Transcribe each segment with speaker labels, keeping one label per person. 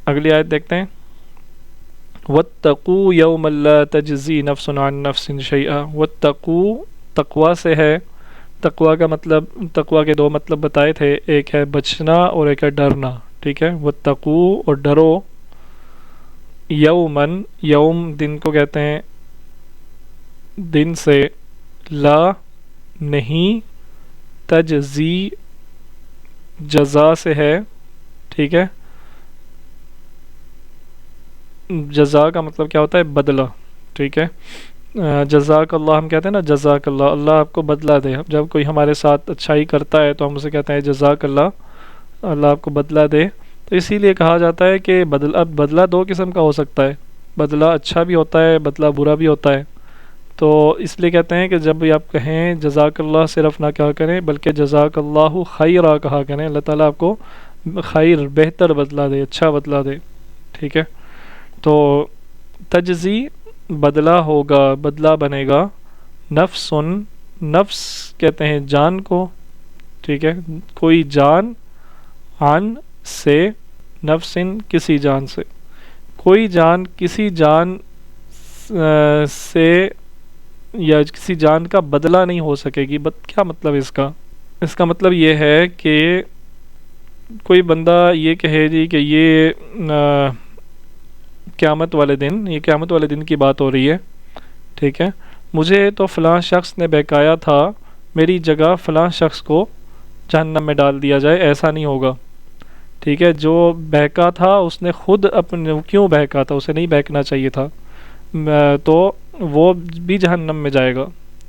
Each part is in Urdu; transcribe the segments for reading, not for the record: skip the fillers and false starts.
Speaker 1: اگلی آیت دیکھتے ہیں، وَاتَّقُوا يَوْمًا لَا تَجْزِي نَفْسٌ عَن نَفْسٍ شَيْئًا۔ وَاتَّقُوا تقوی سے ہے، تقوی کا مطلب، تقوی کے دو مطلب بتائے تھے، ایک ہے بچنا اور ایک ہے ڈرنا، ٹھیک ہے، وَاتَّقُوا اور ڈرو، یومن، یوم دن کو کہتے ہیں، دن سے، لا نہیں، تجزی جزا سے ہے، ٹھیک ہے، جزا کا مطلب کیا ہوتا ہے؟ بدلہ، ٹھیک ہے، جزاک اللہ ہم کہتے ہیں نا، جزاک اللہ، اللہ آپ کو بدلہ دے، جب کوئی ہمارے ساتھ اچھائی کرتا ہے تو ہم اسے کہتے ہیں جزاک اللہ، اللہ آپ کو بدلہ دے۔ تو اسی لیے کہا جاتا ہے کہ بدلہ دو قسم کا ہو سکتا ہے، بدلہ اچھا بھی ہوتا ہے، بدلہ برا بھی ہوتا ہے، تو اس لیے کہتے ہیں کہ جب بھی آپ کہیں جزاک اللہ صرف نہ کہا کریں بلکہ جزاک اللہ خیرہ کہا کریں، اللہ تعالیٰ آپ کو خیر، بہتر بدلہ دے، اچھا بدلہ دے، ٹھیک ہے۔ تو تجزی بدلہ ہوگا، بدلہ بنے گا، نفس، نفس کہتے ہیں جان کو، ٹھیک ہے، کوئی جان، عن سے، نفس کسی جان سے، کوئی جان کسی جان سے یا کسی جان کا بدلہ نہیں ہو سکے گی۔ کیا مطلب اس کا مطلب یہ ہے کہ کوئی بندہ یہ کہے جی کہ یہ قیامت والے دن، یہ قیامت والے دن کی بات ہو رہی ہے، ٹھیک ہے، مجھے تو فلاں شخص نے بہکایا تھا، میری جگہ فلاں شخص کو جہنم میں ڈال دیا جائے، ایسا نہیں ہوگا، ٹھیک ہے، جو بہکا تھا اس نے خود اپنے، کیوں بہکا تھا، اسے نہیں بہکنا چاہیے تھا، تو وہ بھی جہنم میں جائے گا،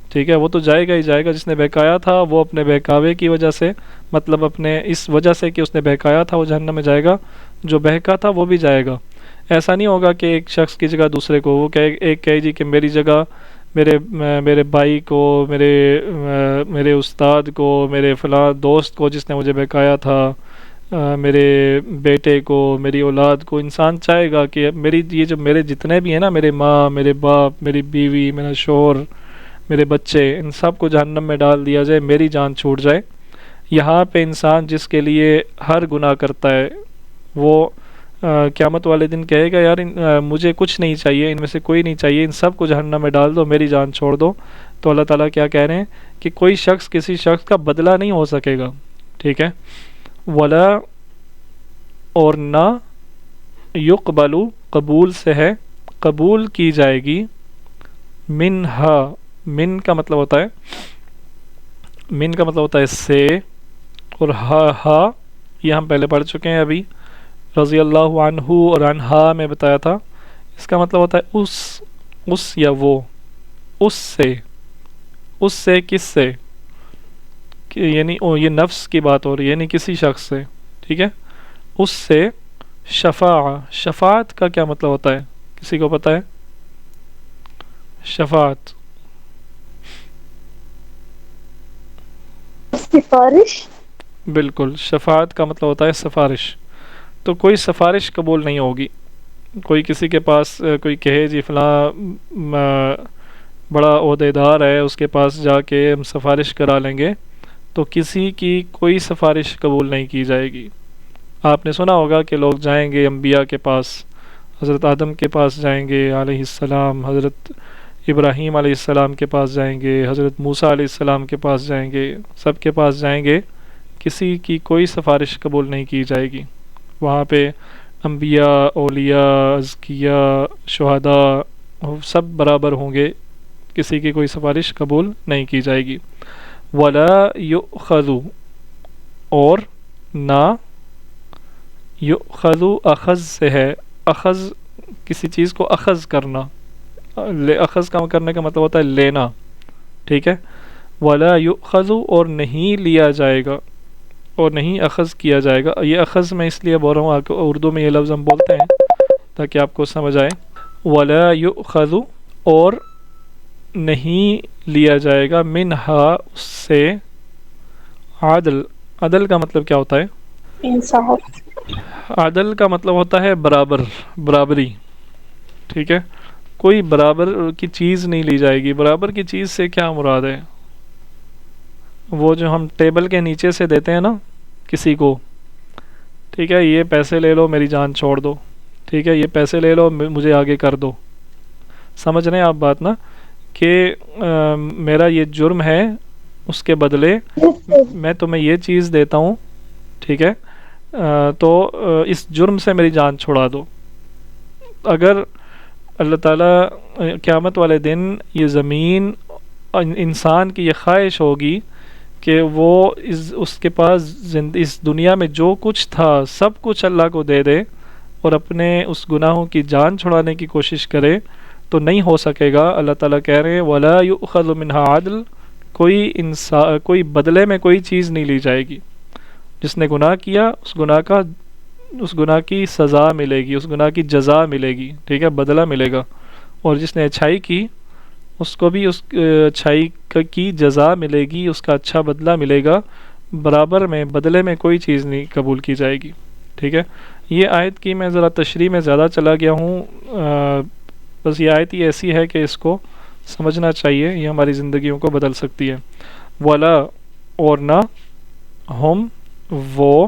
Speaker 1: ٹھیک ہے، وہ تو جائے گا ہی جائے گا، جس نے بہکایا تھا وہ اپنے بہکاوے کی وجہ سے، مطلب اپنے اس وجہ سے کہ اس نے بہکایا تھا وہ جہنم میں جائے گا، جو بہکا تھا وہ بھی جائے گا۔ ایسا نہیں ہوگا کہ ایک شخص کی جگہ دوسرے کو، وہ ایک کہے جی کہ میری جگہ میرے بھائی کو، میرے استاد کو، میرے فلاں دوست کو جس نے مجھے بہکایا تھا، میرے بیٹے کو، میری اولاد کو، انسان چاہے گا کہ میری یہ جو میرے جتنے بھی ہیں نا، میرے ماں، میرے باپ، میری بیوی، میرا شوہر، میرے بچے، ان سب کو جہنم میں ڈال دیا جائے، میری جان چھوٹ جائے۔ یہاں پہ انسان جس کے لیے ہر گناہ کرتا ہے وہ قیامت والے دن کہے گا یار مجھے کچھ نہیں چاہیے، ان میں سے کوئی نہیں چاہیے، ان سب کو جہنم میں ڈال دو، میری جان چھوڑ دو۔ تو اللہ تعالیٰ کیا کہہ رہے ہیں کہ کوئی شخص کسی شخص کا بدلہ نہیں ہو سکے گا، ٹھیک ہے، ولا، اور نہ، یقبلو قبول سے ہے، قبول کی جائے گی، منہا، من کا مطلب ہوتا ہے، من کا مطلب ہوتا ہے سے، اور ہا یہ ہم پہلے پڑھ چکے ہیں ابھی، رضی اللہ عنہ اور عنہا میں بتایا تھا، اس کا مطلب ہوتا ہے اس یا وہ، اس سے کس سے، کہ یعنی یہ نفس کی بات ہو رہی ہے، یعنی کسی شخص سے، ٹھیک ہے، اس سے، شفاعت کا کیا مطلب ہوتا ہے، کسی کو پتہ ہے؟ شفاعت،
Speaker 2: سفارش۔
Speaker 1: بالکل، شفاعت کا مطلب ہوتا ہے سفارش۔ تو کوئی سفارش قبول نہیں ہوگی، کوئی کسی کے پاس کوئی کہے جی فلاں بڑا عہدے دار ہے، اس کے پاس جا کے ہم سفارش کرا لیں گے، تو کسی کی کوئی سفارش قبول نہیں کی جائے گی۔ آپ نے سنا ہوگا کہ لوگ جائیں گے انبیاء کے پاس، حضرت آدم کے پاس جائیں گے علیہ السلام، حضرت ابراہیم علیہ السلام کے پاس جائیں گے، حضرت موسیٰ علیہ السلام کے پاس جائیں گے، سب کے پاس جائیں گے، کسی کی کوئی سفارش قبول نہیں کی جائے گی۔ وہاں پہ انبیاء، اولیاء، ازکیاء، شہداء سب برابر ہوں گے، کسی کی کوئی سفارش قبول نہیں کی جائے گی۔ ولا یؤخذ، اور نہ، یؤخذ اخذ سے ہے، اخذ کسی چیز کو اخذ کرنا، اخذ کا کرنے کا مطلب ہوتا ہے لینا، ٹھیک ہے، ولا یؤخذ، اور نہیں لیا جائے گا، اور نہیں اخذ کیا جائے گا۔ یہ اخذ میں اس لیے بول رہا ہوں کہ اردو میں یہ لفظ ہم بولتے ہیں تاکہ آپ کو سمجھ آئے، ولا یؤخذ، اور نہیں لیا جائے گا، منہا، اس سے، عدل، عدل کا مطلب کیا ہوتا ہے؟
Speaker 2: انصاف۔
Speaker 1: عدل کا مطلب ہوتا ہے برابر، برابری، ٹھیک ہے، کوئی برابر کی چیز نہیں لی جائے گی۔ برابر کی چیز سے کیا مراد ہے؟ وہ جو ہم ٹیبل کے نیچے سے دیتے ہیں نا کسی کو، ٹھیک ہے، یہ پیسے لے لو میری جان چھوڑ دو، ٹھیک ہے، یہ پیسے لے لو، مجھے آگے کر دو. سمجھ رہے ہیں آپ بات نا، کہ میرا یہ جرم ہے، اس کے بدلے میں تمہیں یہ چیز دیتا ہوں، ٹھیک ہے، تو اس جرم سے میری جان چھڑا دو. اگر اللہ تعالیٰ قیامت والے دن یہ زمین انسان کی یہ خواہش ہوگی کہ وہ اس کے پاس اس دنیا میں جو کچھ تھا سب کچھ اللہ کو دے دے اور اپنے اس گناہوں کی جان چھڑانے کی کوشش کرے، تو نہیں ہو سکے گا. اللہ تعالیٰ کہہ رہے ہیں وَلَا يُؤْخَذُ مِنْهَا عَدْلٌ، کوئی بدلے میں کوئی چیز نہیں لی جائے گی. جس نے گناہ کیا اس گناہ کی سزا ملے گی، اس گناہ کی جزا ملے گی، ٹھیک ہے، بدلہ ملے گا. اور جس نے اچھائی کی اس کو بھی اس اچھائی کی جزا ملے گی، اس کا اچھا بدلہ ملے گا. برابر میں بدلے میں کوئی چیز نہیں قبول کی جائے گی. ٹھیک ہے، یہ آیت کی میں ذرا تشریح میں زیادہ چلا گیا ہوں، بس یہ آیت ہی ایسی ہے کہ اس کو سمجھنا چاہیے، یہ ہماری زندگیوں کو بدل سکتی ہے. ولا، اور نہ، ہم وہ،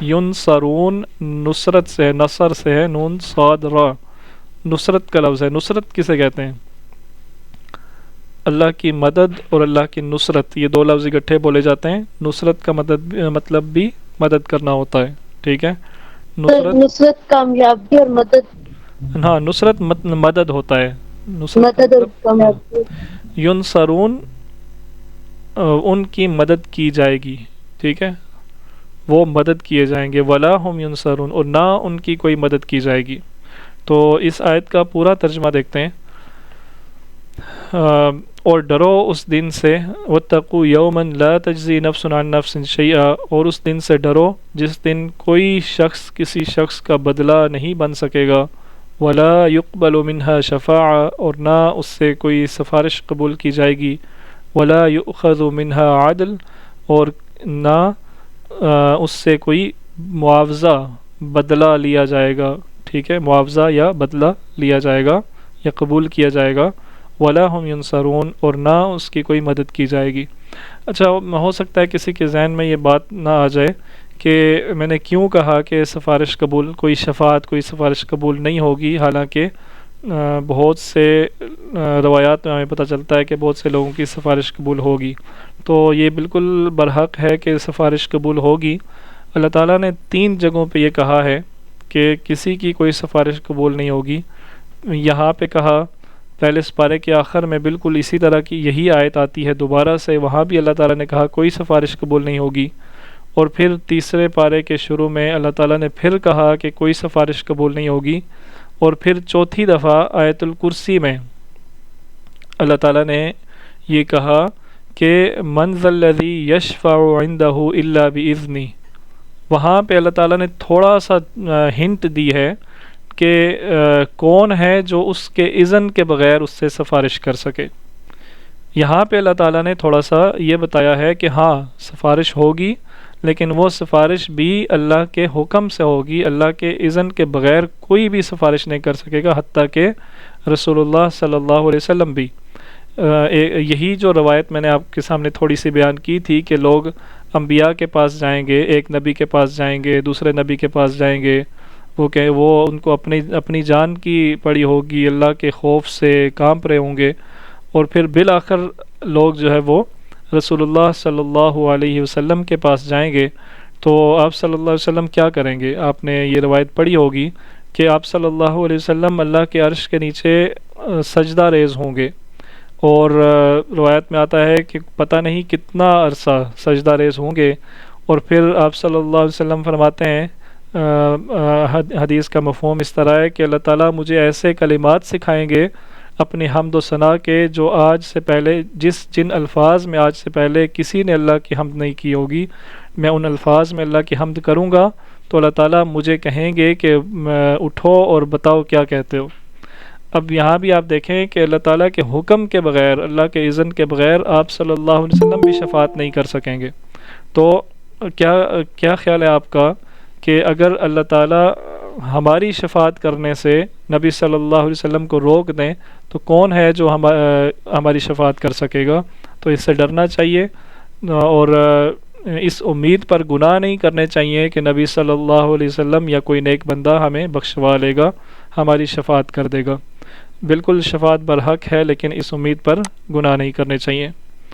Speaker 1: ینصرون، نصرت سے ہے، نصر سے ہے، نون صاد را، نصرت کا لفظ ہے. نصرت کسے کہتے ہیں؟ اللہ کی مدد اور اللہ کی نصرت، یہ دو لفظ اکٹھے بولے جاتے ہیں. نصرت کا مطلب بھی مدد کرنا ہوتا ہے. ٹھیک ہے،
Speaker 2: نصرت کامیابی اور مدد.
Speaker 1: ہاں، نصرت مدد ہوتا ہے. نصرت کا
Speaker 2: مدد اور
Speaker 1: مطلب
Speaker 2: کامیابی.
Speaker 1: ینصرون، ان کی مدد کی جائے گی. ٹھیک ہے، وہ مدد کیے جائیں گے. ولا ہم ینصرون، اور نہ ان کی کوئی مدد کی جائے گی. تو اس آیت کا پورا ترجمہ دیکھتے ہیں. اور ڈرو اس دن سے، واتقوا یوما لا تجزی نفس عن نفس شیئا، اور اس دن سے ڈرو جس دن کوئی شخص کسی شخص کا بدلہ نہیں بن سکے گا. ولا يقبل منها شفاعہ، اور نہ اس سے کوئی سفارش قبول کی جائے گی. ولا يؤخذ منها عدل، اور نہ اس سے کوئی معاوضہ بدلہ لیا جائے گا. ٹھیک ہے، معاوضہ یا بدلہ لیا جائے گا یا قبول کیا جائے گا. ولا ہم ینصرون، اور نہ اس کی کوئی مدد کی جائے گی. اچھا، ہو سکتا ہے کسی کے ذہن میں یہ بات نہ آ جائے کہ میں نے کیوں کہا کہ سفارش قبول، کوئی شفاعت، کوئی سفارش قبول نہیں ہوگی، حالانکہ بہت سے روایات میں ہمیں پتہ چلتا ہے کہ بہت سے لوگوں کی سفارش قبول ہوگی. تو یہ بالکل برحق ہے کہ سفارش قبول ہوگی. اللہ تعالیٰ نے 3 جگہوں پہ یہ کہا ہے کہ کسی کی کوئی سفارش قبول نہیں ہوگی. یہاں پہ کہا پہلے سپارے کے آخر میں بالکل اسی طرح کی یہی آیت آتی ہے دوبارہ سے، وہاں بھی اللہ تعالیٰ نے کہا کوئی سفارش قبول نہیں ہوگی. اور پھر تیسرے پارے کے شروع میں اللہ تعالیٰ نے پھر کہا کہ کوئی سفارش قبول نہیں ہوگی. اور پھر چوتھی دفعہ آیت الکرسی میں اللہ تعالیٰ نے یہ کہا کہ من ذا الذی یشفع عندہ الا باذنہ. وہاں پہ اللہ تعالیٰ نے تھوڑا سا ہنٹ دی ہے کہ کون ہے جو اس کے اذن کے بغیر اس سے سفارش کر سکے. یہاں پہ اللہ تعالیٰ نے تھوڑا سا یہ بتایا ہے کہ ہاں سفارش ہوگی، لیکن وہ سفارش بھی اللہ کے حکم سے ہوگی. اللہ کے اذن کے بغیر کوئی بھی سفارش نہیں کر سکے گا، حتیٰ کہ رسول اللہ صلی اللہ علیہ وسلم بھی. یہی جو روایت میں نے آپ کے سامنے تھوڑی سی بیان کی تھی کہ لوگ انبیاء کے پاس جائیں گے، ایک نبی کے پاس جائیں گے، دوسرے نبی کے پاس جائیں گے، وہ ان کو اپنی جان کی پڑی ہوگی، اللہ کے خوف سے کانپ رہے ہوں گے. اور پھر بالآخر لوگ جو ہے وہ رسول اللہ صلی اللہ علیہ وسلم کے پاس جائیں گے. تو آپ صلی اللہ علیہ وسلم کیا کریں گے؟ آپ نے یہ روایت پڑھی ہوگی کہ آپ صلی اللہ علیہ وسلم اللہ کے عرش کے نیچے سجدہ ریز ہوں گے. اور روایت میں آتا ہے کہ پتہ نہیں کتنا عرصہ سجدہ ریز ہوں گے. اور پھر آپ صلی اللہ علیہ وسلم فرماتے ہیں، حدیث کا مفہوم اس طرح ہے کہ اللہ تعالیٰ مجھے ایسے کلمات سکھائیں گے اپنی حمد و ثنا کے جو آج سے پہلے جن الفاظ میں آج سے پہلے کسی نے اللہ کی حمد نہیں کی ہوگی، میں ان الفاظ میں اللہ کی حمد کروں گا. تو اللہ تعالیٰ مجھے کہیں گے کہ اٹھو اور بتاؤ کیا کہتے ہو. اب یہاں بھی آپ دیکھیں کہ اللہ تعالیٰ کے حکم کے بغیر، اللہ کے اذن کے بغیر آپ صلی اللہ علیہ وسلم بھی شفاعت نہیں کر سکیں گے. تو کیا خیال ہے آپ کا کہ اگر اللہ تعالیٰ ہماری شفاعت کرنے سے نبی صلی اللہ علیہ وسلم کو روک دیں تو کون ہے جو ہماری شفاعت کر سکے گا؟ تو اس سے ڈرنا چاہیے. اور اس امید پر گناہ نہیں کرنے چاہیے کہ نبی صلی اللہ علیہ وسلم یا کوئی نیک بندہ ہمیں بخشوا لے گا، ہماری شفاعت کر دے گا۔ بالکل شفاعت برحق ہے، لیکن اس امید پر گناہ نہیں کرنے چاہیے۔